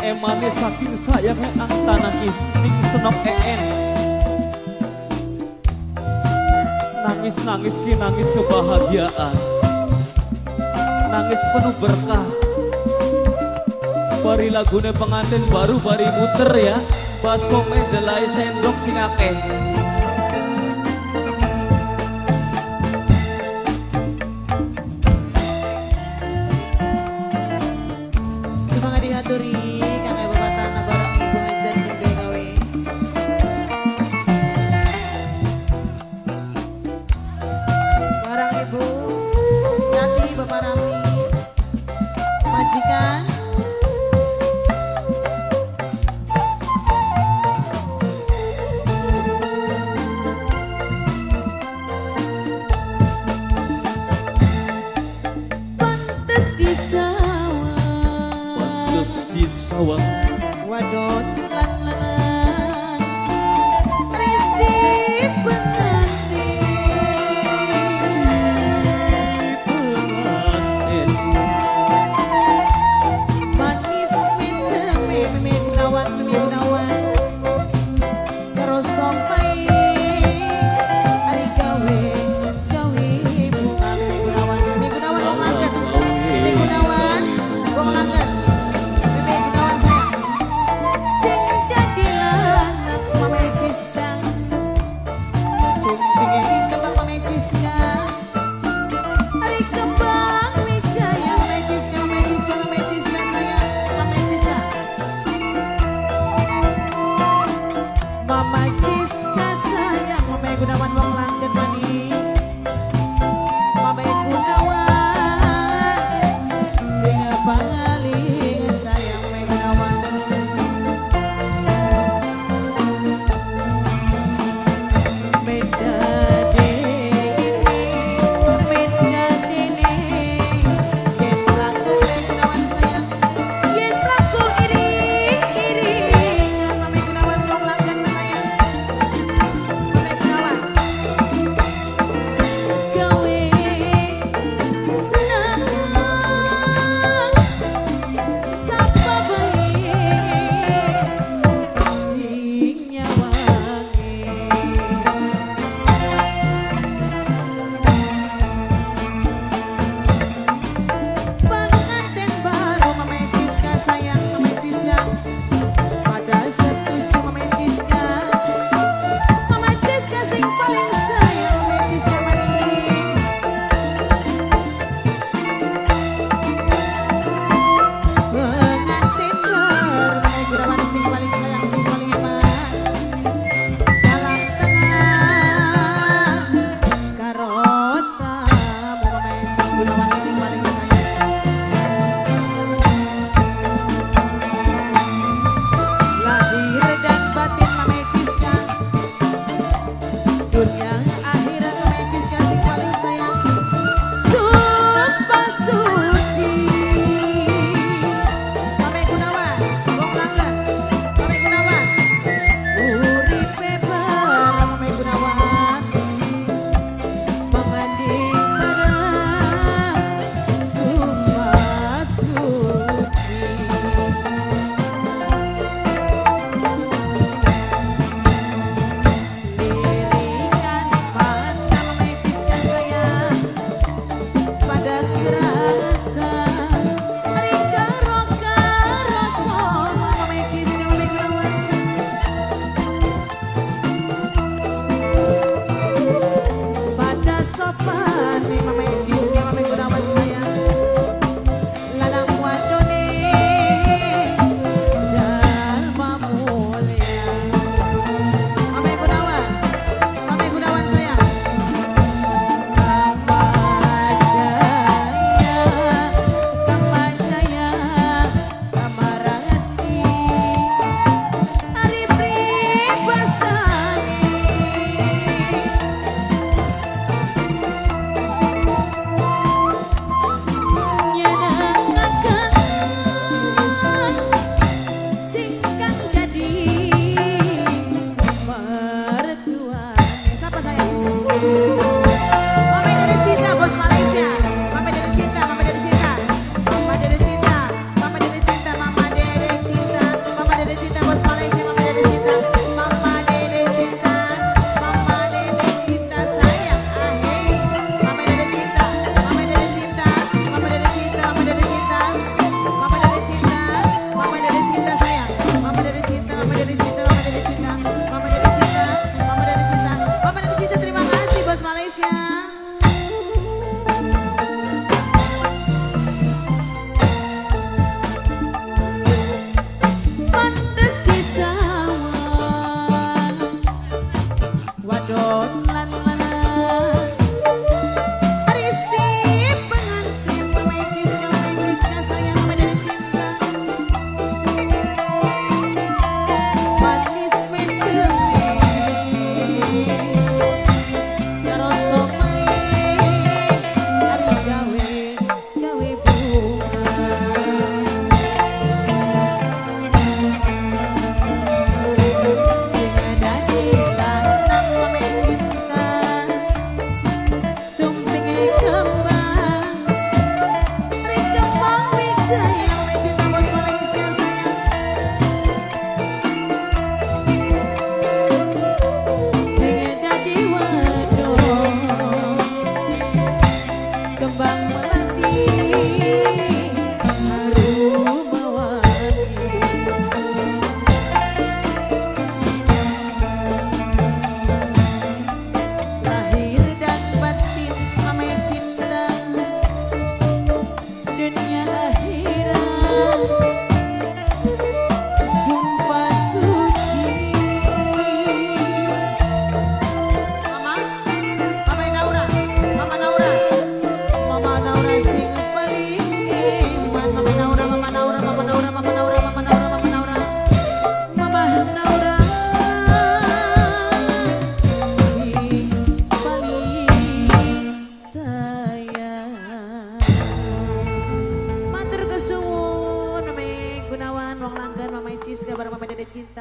emane saking sayangnya tanah ning senok en. Nangis-nangis ki nangis kebahagiaan. Nangis penuh berkah. Bari lagune pengantin baru bari muter ya. Bas komen delai sendok sing akeh. Semangat dihaturi Kang Ibu Batana bareng Ibu Hajat sing gawe. Barang Ibu Tati Bapak Rami majikan pantes di sawah Di sawah wadon lan lanang resi pengantin si pengantin manis wis meme gunawan kerasa pai ari gawe bunga gunawan wong langgan gunawan wong langgan gunawan sayang sing dadi lanang mamejiska sing pengin kembang mamejiska ari kembang wijaya mamejiska sayang mamejiska Mama Ciska sayang Mama Gunawan wong langgen mani Mama Gunawan sing pangaling sayang Mama Gunawan Medade yen laku Gunawan sayang yen laku iring-iringan Mama Gunawan wong langgen sayang Mama Gunawan gawe senang sapa bae sing nyawangi pengantin baru Mama Ciska sayang Mama Ciska pada setuju Mama Ciska sing paling sayang Mama Ciska mani pengantin baru Mama Gunawan sing paling sayang sing paling hebat salam kenal karo tamu Mama Gunawan sing paling sayang lahir dan batin Mama Ciska dunia akhirat Mama Ciska sing paling sayang sumpah suci Mama Gunawan wong langgan Mama Gunawan uripe bareng Mama Gunawan menganding bareng Bang Melati Harumawati. Lahir dan batin namanya cinta, dunia akhirat sumpah suci. Mama Naura, Mama Naura, Mama Naura sing paling iman. Mama Naura, Mama Naura, Mama Naura, Mama Naura, Mama Naura, Mama Naura, Mama Naura sing paling sayang. Matur kesuwun Mame Gunawan, Wong Langgan, Mama Icis, kabar Mama Dede Cinta.